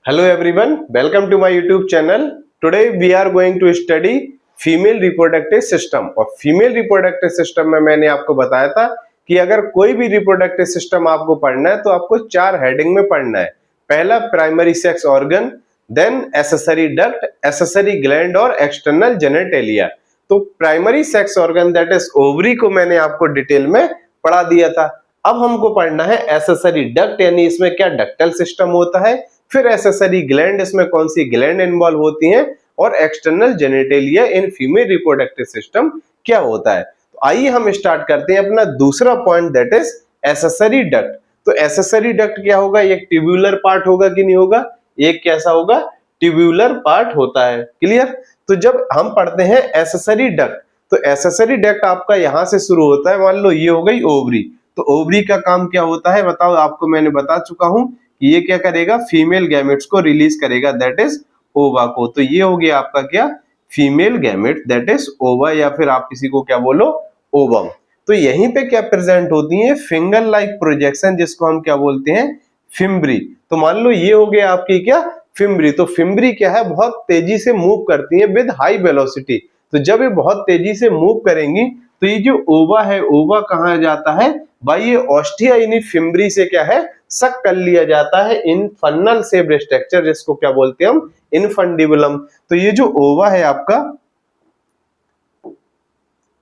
Hello everyone, welcome to my YouTube channel. Today we are going to study female reproductive system. और female reproductive system में मैंने आपको बताया था कि अगर कोई भी रिप्रोडक्टिव सिस्टम आपको पढ़ना है तो आपको चार हेडिंग में पढ़ना है। पहला primary sex organ, then accessory duct, accessory gland और एक्सटर्नल जेनिटेलिया। तो primary sex organ that is ovary को मैंने आपको डिटेल में पढ़ा दिया था। अब हमको पढ़ना है एक्सेसरी डक्ट, यानी इसमें क्या डक्टल सिस्टम होता है, फिर एक्सेसरी ग्लैंड, इसमें कौन सी ग्लैंड इन्वॉल्व होती हैं, और external genitalia in female reproductive system क्या होता है। तो आइए हम स्टार्ट करते हैं अपना दूसरा point that is accessory duct. तो एक्सेसरी डक्ट क्या होगा, एक ट्यूब्यूलर पार्ट होगा कि नहीं होगा, एक कैसा होगा, ट्यूब्यूलर पार्ट होता है। क्लियर। तो जब हम पढ़ते हैं एक्सेसरी डक्ट, तो एक्सेसरी डक्ट आपका यहां से शुरू होता है। मान लो ये हो गई ओवरी, तो ओवरी का काम क्या होता है बताओ, आपको मैंने बता चुका हूं कि ये क्या करेगा, फीमेल गैमेट्स को रिलीज करेगा दैट इज ओवा को। तो ये हो गया आपका क्या, फीमेल गैमेट दैट इज ओवा, या फिर आप किसी को क्या बोलो, ओवम। तो यहीं पे क्या प्रेजेंट होती है, फिंगर लाइक प्रोजेक्शन, जिसको हम क्या बोलते हैं, फिम्ब्री। तो मान लो ये हो गया आपकी क्या, फिम्ब्री। तो फिम्ब्री क्या है, बहुत तेजी से मूव करती है विद हाई वेलोसिटी। तो जब ये बहुत तेजी से मूव करेंगी तो ये जो ओवा है, ओवा कहाँ जाता है भाई, ये ऑस्टिया यानी फिम्ब्री से क्या है, सक कर लिया जाता है इन फन्नल शेप्ड स्ट्रक्चर, जिसको क्या बोलते हैं हम, इनफंडिबुलम। तो ये जो ओवा है आपका,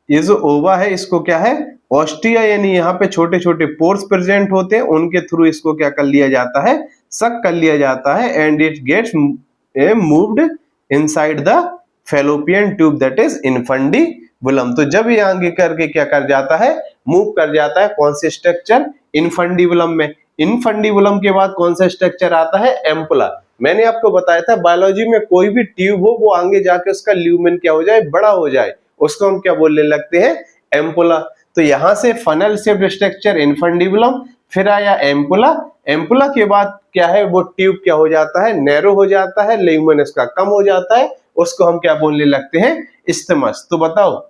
ये जो ओवा है इसको क्या है, ऑस्टिया यानी यहाँ पे छोटे छोटे पोर्स प्रेजेंट होते हैं, उनके थ्रू इसको क्या कर लिया जाता है, सक कर लिया जाता है, and it gets moved inside the fallopian tube that is infundibulum. तो जब ये आगे करके क्या कर जाता है, मूव कर जाता है कौन से स्ट्रक्चर, इनफंडिबुलम में। इनफंडिबुलम के बाद कौन सा स्ट्रक्चर आता है, एम्पुला। मैंने आपको बताया था बायोलॉजी में कोई भी ट्यूब हो वो आगे जाके उसका ल्यूमेन क्या हो जाए, बड़ा हो जाए, उसको हम क्या बोलने लगते हैं, एम्पुला। तो यहां से फनल शेप्ड स्ट्रक्चर इनफंडिबुलम, फिर आया एम्पुला। एम्पुला के बाद क्या है, वो ट्यूब क्या हो जाता है, नैरो हो जाता है, ल्यूमेन इसका कम हो जाता है, उसको हम क्या बोलने लगते हैं, इस्थमस। तो बताओ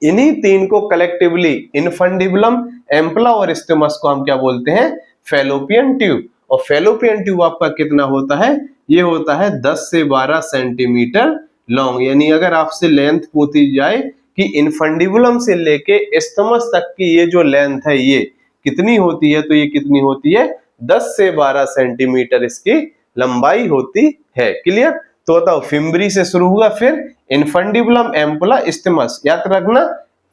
इन्हीं तीन को कलेक्टिवली, इनफंडिबुलम, एम्पुला और इस्थमस को हम क्या बोलते हैं, फैलोपियन ट्यूब। और फैलोपियन ट्यूब आपका कितना होता है, ये होता है 10 से 12 सेंटीमीटर लॉन्ग। यानी अगर आपसे लेंथ पूछी जाए कि इनफंडिबुलम से लेके इस्थमस तक की ये जो लेंथ है ये कितनी होती है, तो ये कितनी होती है, 10 से 12 सेंटीमीटर इसकी लंबाई होती है। क्लियर। तो बताओ फिम्ब्री से शुरू हुआ, फिर इनफंडिबुलम, एम्पुला, इस्थमस। याद रखना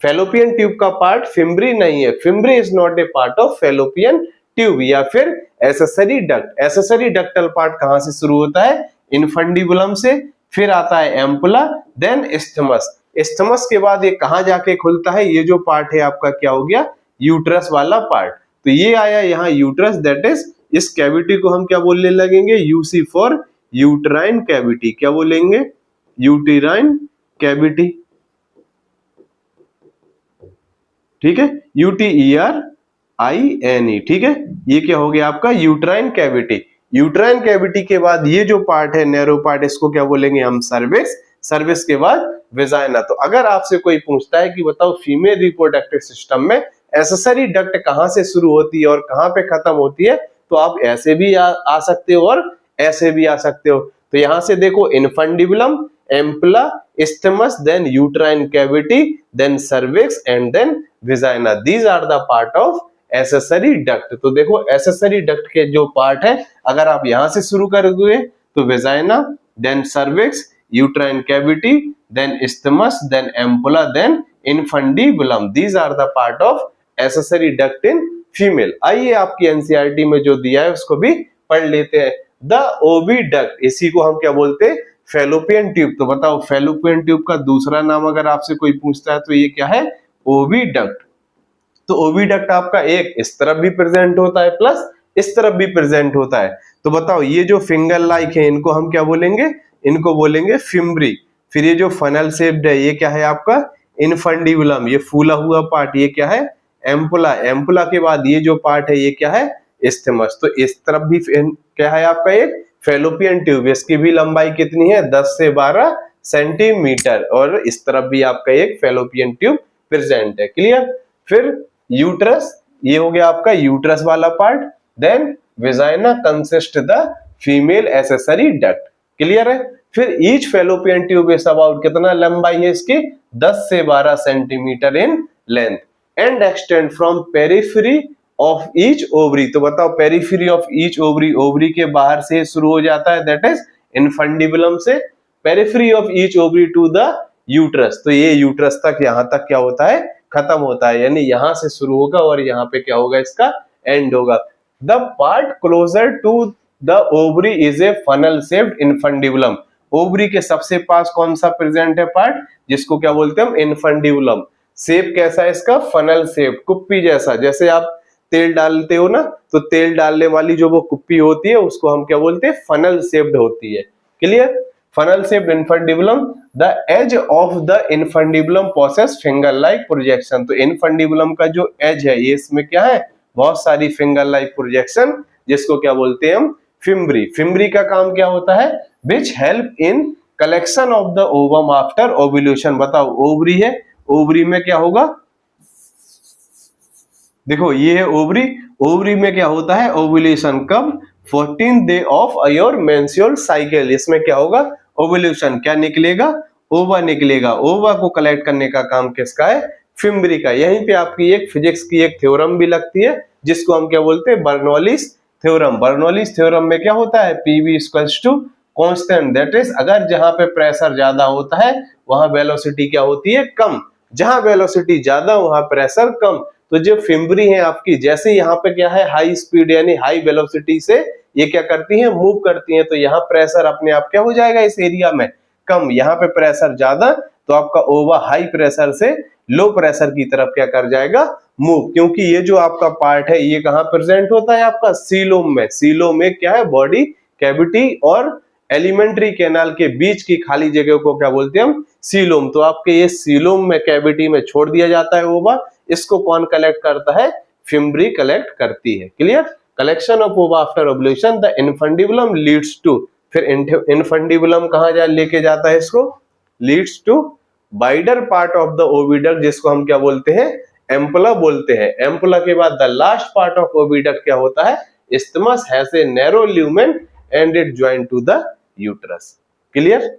फैलोपियन ट्यूब का पार्ट फिम्ब्री नहीं है, fimbriae is not a part of fallopian tube. या फिर accessory duct, accessory ductal part कहां से शुरू होता है, इनफंडिबुलम से, फिर आता है एम्पुला, देन इस्थमस। इस्थमस के बाद ये कहां जाके खुलता है, ये जो पार्ट है आपका क्या हो गया, यूट्रस वाला पार्ट। तो ये आया यहाँ यूट्रस, दैट इज इस कैविटी को हम क्या बोलने लगेंगे, यूसी फॉर यूट्राइन कैविटी। क्या बोलेंगे, यूटेराइन कैविटी। ठीक है, UTERINE। ठीक है, ये क्या हो गया आपका, यूट्राइन कैविटी। यूट्राइन कैविटी के बाद ये जो पार्ट है, नैरो पार्ट, इसको क्या बोलेंगे हम, सर्विक्स। सर्विक्स के बाद वेजाइना। तो अगर आपसे कोई पूछता है कि बताओ फीमेल रिप्रोडक्टिव सिस्टम में एक्सेसरी डक्ट कहां से शुरू होती है और कहां पे खत्म होती है, तो आप ऐसे भी आ सकते हो और ऐसे भी आ सकते हो। तो यहां से देखो, infundibulum, ampulla, isthmus, then uterine cavity, then cervix and then vagina. These are the part of accessory duct. तो देखो एक्सेसरी डक्ट के जो पार्ट है, अगर आप यहां से शुरू करोगे तो vagina, then cervix, uterine cavity, then isthmus, then ampulla, then infundibulum. These are the part of accessory duct in female. आइए आपकी एनसीईआरटी में जो दिया है उसको भी पढ़ लेते हैं। द ओविडक्ट, इसी को हम क्या बोलते हैं, फैलोपियन ट्यूब। तो बताओ फैलोपियन ट्यूब का दूसरा नाम अगर आपसे कोई पूछता है तो ये क्या है, ओविडक्ट। तो ओविडक्ट आपका एक इस तरफ भी प्रेजेंट होता है, प्लस इस तरफ भी प्रेजेंट होता है। तो बताओ ये जो फिंगर लाइक है इनको हम क्या बोलेंगे, इनको बोलेंगे फिम्ब्री। फिर ये जो फनल शेप्ड है ये क्या है आपका, इनफंडिबुलम, ये फूला हुआ पार्ट ये क्या है, एम्पुला। एम्पुला के बाद ये जो पार्ट है ये क्या है, इस्थमस। तो इस तरफ भी क्या है आपका एक फैलोपियन ट्यूब, इसकी भी लंबाई कितनी है, 10 से 12 सेंटीमीटर, और इस तरफ भी आपका एक फैलोपियन ट्यूब प्रेजेंट है। क्लियर। फिर यूट्रस, ये हो गया आपका यूट्रस वाला part, then vagina consist the female accessory duct. Clear है? फिर each fallopian tube is about, कितना लंबाई है इसकी, 10 से 12 centimetre in length and extend from periphery of each ovary. तो बताओ periphery of each ovary, ovary के बाहर से शुरू हो जाता है, दैट इज इनफंडिबुलम से, periphery of each ovary to the uterus. तो ये यूट्रस तक, यहां तक क्या होता है, खत्म होता है, यानी यहां से शुरू होगा और यहाँ पे क्या होगा, इसका एंड होगा। The part closer to the ovary is a funnel shaped infundibulum. Ovary के सबसे पास कौन सा प्रेजेंट है पार्ट, जिसको क्या बोलते हैं हम, इनफंडिबुलम। शेप कैसा है इसका, फनल शेप, कुप्पी जैसा। जैसे आप तेल डालते हो ना, तो तेल डालने वाली जो वो कुप्पी होती है उसको हम क्या बोलते हैं, फनल शेप्ड होती है। Clear? Funnel shaped infundibulum, the edge of the infundibulum possess finger like projection. तो इनफंडिबुलम का जो एज है, ये इसमें क्या है, बहुत सारी फिंगर लाइक प्रोजेक्शन, जिसको क्या बोलते हैं हम, फिम्ब्री। फिम्ब्री का काम क्या होता है, which help in collection of the ovum after ovulation. बताओ ओवरी है, ओवरी में क्या होगा, देखो ये है ओवरी, ओवरी में क्या होता है, ओव्यूलेशन कब, 14th day of your menstrual cycle. इसमें क्या होगा, ओव्यूलेशन, क्या निकलेगा, ओवा निकलेगा। ओवा को कलेक्ट करने का काम किसका है, फिम्ब्री का। यहीं पे आपकी एक फिजिक्स की एक थ्योरम भी लगती है, जिसको हम क्या बोलते हैं, बर्नौलीज थ्योरम। बर्नौलीज थ्योरम में क्या होता है, PV equals to constant, that is अगर जहां पे प्रेशर ज्यादा होता है वहां वेलोसिटी क्या होती है, कम। जहां वेलोसिटी ज्यादा वहां प्रेशर कम। तो जो फिम्ब्री है आपकी, जैसे यहाँ पे क्या है, हाई स्पीड यानी हाई वेलोसिटी से ये क्या करती हैं, मूव करती हैं, तो यहाँ प्रेशर अपने आप क्या हो जाएगा इस एरिया में, कम। यहाँ पे प्रेशर ज्यादा, तो आपका ओवा हाई प्रेशर से लो प्रेशर की तरफ क्या कर जाएगा, मूव। क्योंकि ये जो आपका पार्ट है ये कहाँ प्रेजेंट होता है, आपका सीलोम में। सीलोम में क्या है, बॉडी कैविटी और एलिमेंट्री कैनाल के बीच की खाली जगह को क्या बोलते हैं हम, सीलोम। तो आपके ये सीलोम में, कैविटी में छोड़ दिया जाता है ओवा। इसको कौन कलेक्ट करता है, फिम्ब्री कलेक्ट करती है। Clear? Collection of ova after ovulation, the infundibulum leads to, फिर इनफंडिबुलम कहां जा लेके जाता है इसको, leads to wider part of the oviduct, जिसको हम क्या बोलते हैं, एम्पुला बोलते हैं। एम्पुला के बाद the last part of oviduct क्या होता है, isthmus has a narrow lumen and it join to the uterus. Clear?